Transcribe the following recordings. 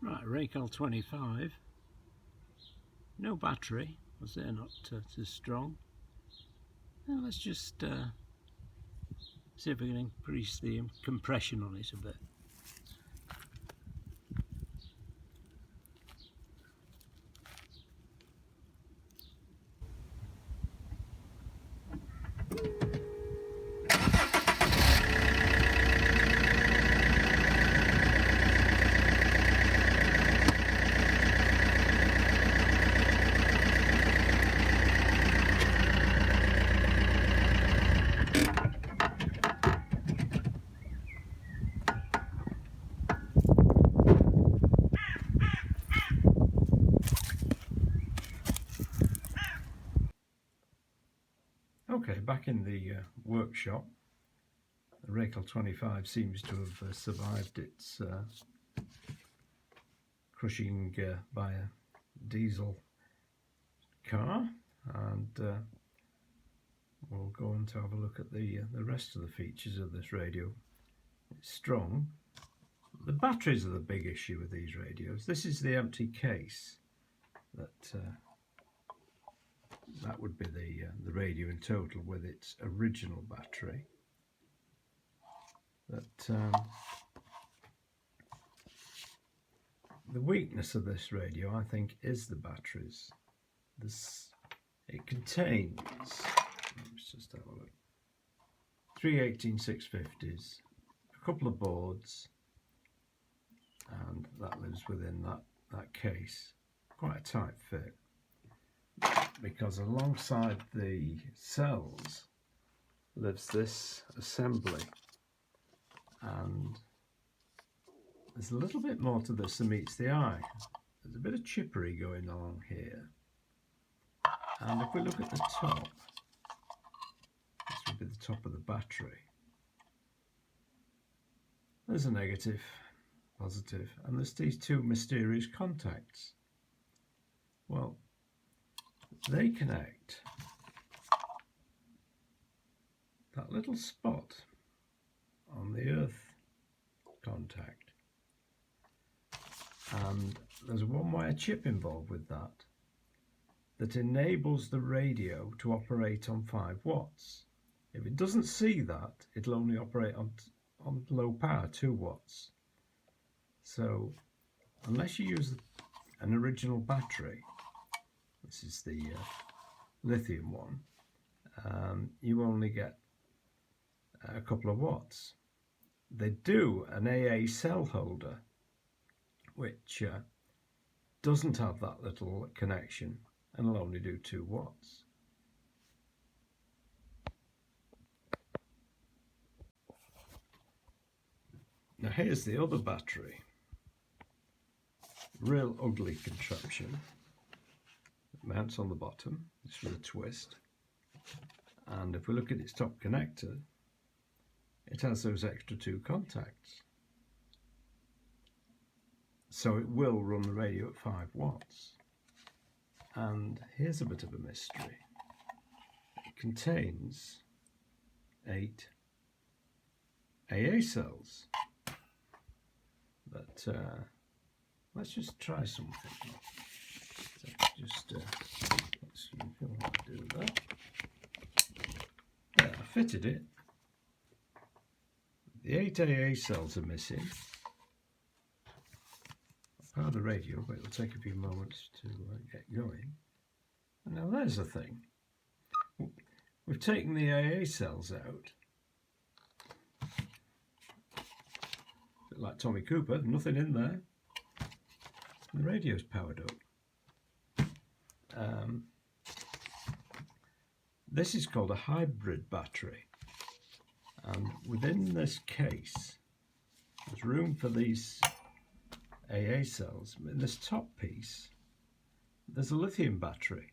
Right, RACAL 25. No battery, as they're not too strong. Now let's just see if we can increase the compression on it a bit. Okay, back in the workshop, the RACAL 25 seems to have survived its crushing by a diesel car, and we'll go on to have a look at the rest of the features of this radio. It's strong. The batteries are the big issue with these radios. This is the empty case. That would be the radio in total with its original battery. The weakness of this radio, I think, is the batteries. It contains, let's just have a look, 3 18650s, a couple of boards, and that lives within that case. Quite a tight fit, because alongside the cells lives this assembly, and there's a little bit more to this than meets the eye. There's a bit of chippery going along here, and if we look at the top, this would be the top of the battery. There's a negative, positive, and there's these two mysterious contacts. Well, they connect that little spot on the earth contact, and there's a one-wire chip involved with that enables the radio to operate on 5 watts. If it doesn't see that, it'll only operate on low power, 2 watts. So unless you use an original battery, this is the lithium one, you only get a couple of watts. They do an AA cell holder, which doesn't have that little connection and will only do 2 watts. Now here's the other battery. Real ugly contraption. It mounts on the bottom, just with a twist. And if we look at its top connector, it has those extra 2 contacts. So it will run the radio at 5 watts. And here's a bit of a mystery. It contains 8 AA cells. But let's just try something. Let's see if I do that. There, I fitted it. The 8 AA cells are missing. I'll power the radio, but it'll take a few moments to get going. And now there's the thing. We've taken the AA cells out. A bit like Tommy Cooper, nothing in there. The radio's powered up. This is called a hybrid battery, and within this case there's room for these AA cells. In this top piece there's a lithium battery,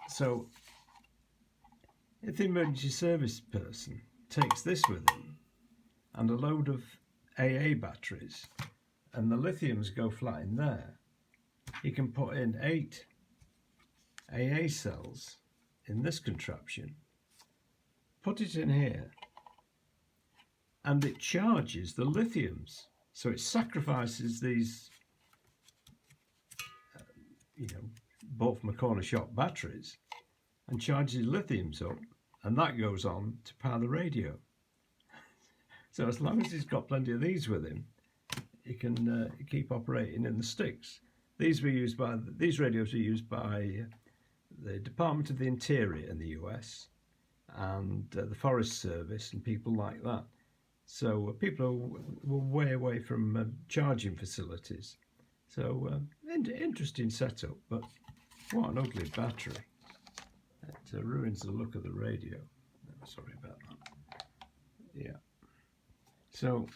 so if the emergency service person takes this with him and a load of AA batteries and the lithiums go flat in there, he can put in 8 AA cells in this contraption, put it in here, and it charges the lithiums So it sacrifices these, bought from a corner shop batteries, and charges lithiums up, and that goes on to power the radio. So as long as he's got plenty of these with him, he can keep operating in the sticks. These radios were used by the Department of the Interior in the US and the Forest Service and people like that. So people were way away from charging facilities. So interesting setup, but what an ugly battery. It ruins the look of the radio. Oh, sorry about that. Yeah. So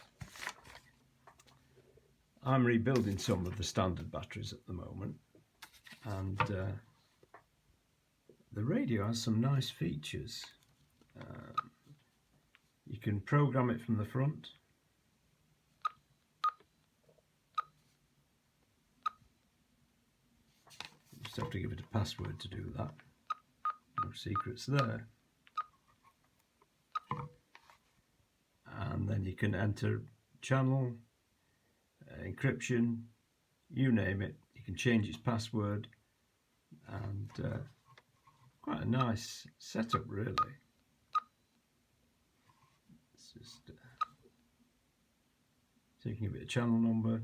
I'm rebuilding some of the standard batteries at the moment, and the radio has some nice features. You can program it from the front. You just have to give it a password to do that. No secrets there. And then you can enter channel, encryption, you name it. You can change its password, and quite a nice setup, really. It's just so you can give it a channel number,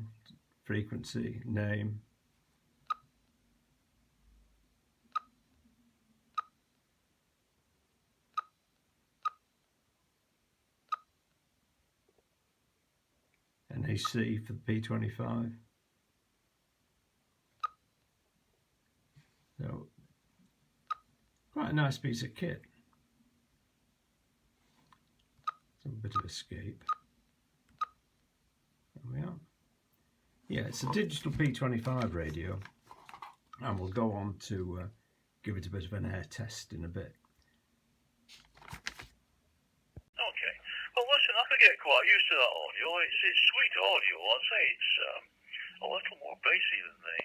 frequency, name. NAC for the P25. So quite a nice piece of kit. Some bit of escape. There we are. Yeah, it's a digital P25 radio, and we'll go on to give it a bit of an air test in a bit. Okay. Well, listen, I could get quite used to that audio. It's sweet audio. I'd say it's a little more bassy than the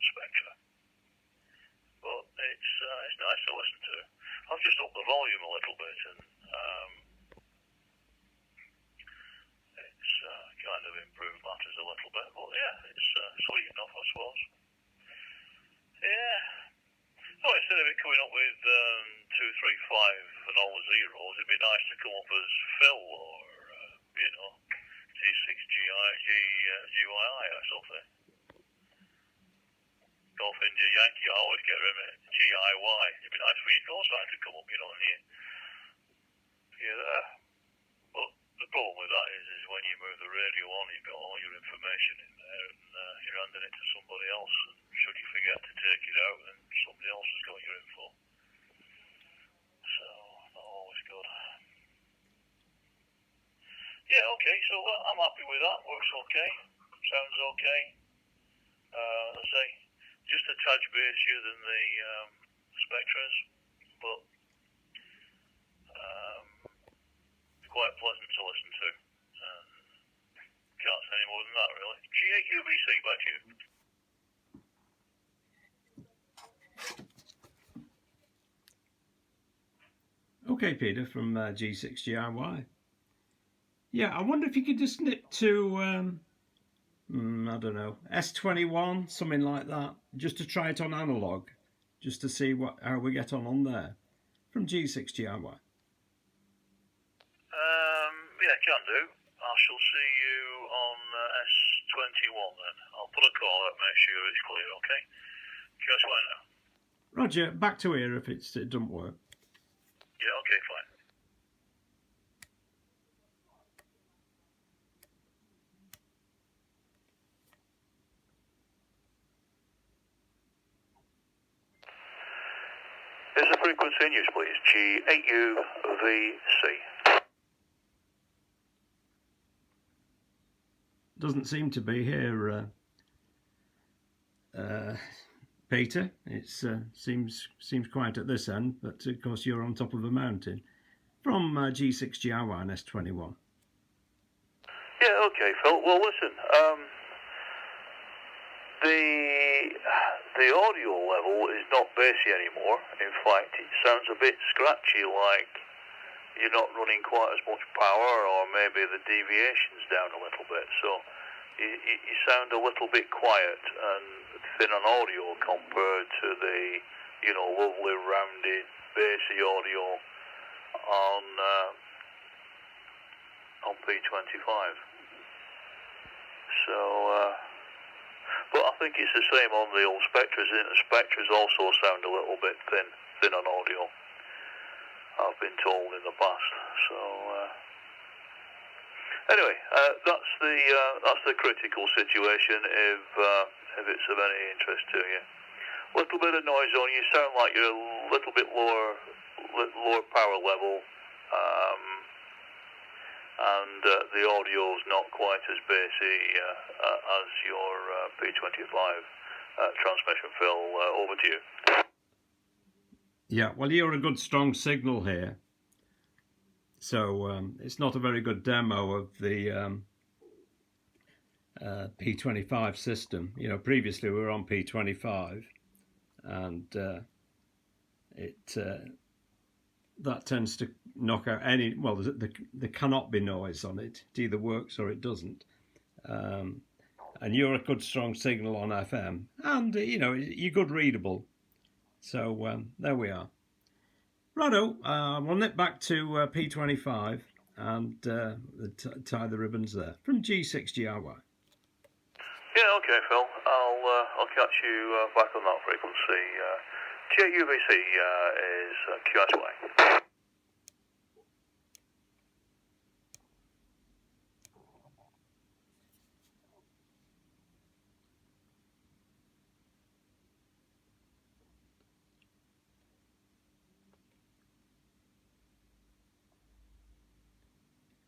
Spectra, but it's nice to listen to. I've just upped the volume a little bit, and it's kind of improved matters a little bit. But yeah, it's sweet enough, I suppose. Yeah. So instead of it coming up with 235 and all the zeros, it'd be nice to come up as Phil or G6GII or something. Golf India Yankee, I always get rid of it. GIY. It'd be nice for your call sign to come up, and you're there. But the problem with that is when you move the radio on, you've got all your information in there, and you're handing it to somebody else. And should you forget to take it out, then somebody else has got your info. So, not always good. Yeah, okay, so I'm happy with that. Works okay. Sounds okay. Let's say, just a touch bassier than the Spectras, but quite pleasant to listen to. Can't say any more than that, really. G8UBC, back to you. Okay, Peter from G6GIY. Yeah, I wonder if you could just nip to, I don't know, S21, something like that, just to try it on analog, just to see how we get on there, from G6GIY. Yeah, can do. I shall see you on S21 then. I'll put a call out, make sure it's clear, okay? Just right now. Roger, back to here if it doesn't work. Yeah, okay, fine. Is the frequency in use, please? G8UVC. Doesn't seem to be here, Peter. It seems quiet at this end, but of course you're on top of a mountain. From G6GIY and S21. Yeah, okay, Phil. Well, listen, the audio level is not bassy anymore. In fact, it sounds a bit scratchy, like you're not running quite as much power, or maybe the deviation's down a little bit. So you sound a little bit quiet and thin on audio compared to the, lovely rounded bassy audio on P25. So, but I think it's the same on the old Spectres. The Spectres also sound a little bit thin on audio, I've been told in the past. So anyway, that's the critical situation. If it's of any interest to you, a little bit of noise on you. Sound like you're a little bit lower power level, and the audio's not quite as bassy as your P25 transmission. Phil, over to you. Yeah, well, you're a good strong signal here. So it's not a very good demo of the P25 system. Previously we were on P25, and that tends to knock out any. Well, there cannot be noise on it. It either works or it doesn't. And you're a good strong signal on FM, and you're good readable. So there we are. Righto, we'll nip back to P25 and tie the ribbons there from G6GRY. Yeah, okay, Phil. I'll catch you back on that frequency. JUVC is QSY.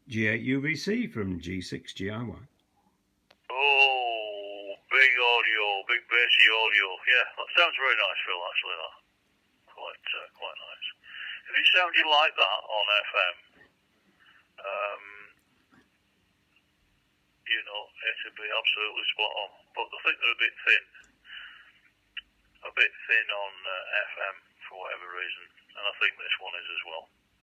G8UVC from G6GRY. Oh, big audio, big bassy audio. Yeah, that sounds very nice, Phil, actually, that. Quite nice. If it sounded like that on FM, it'd be absolutely spot on. But I think they're a bit thin on FM for whatever reason, and I think this one is as well.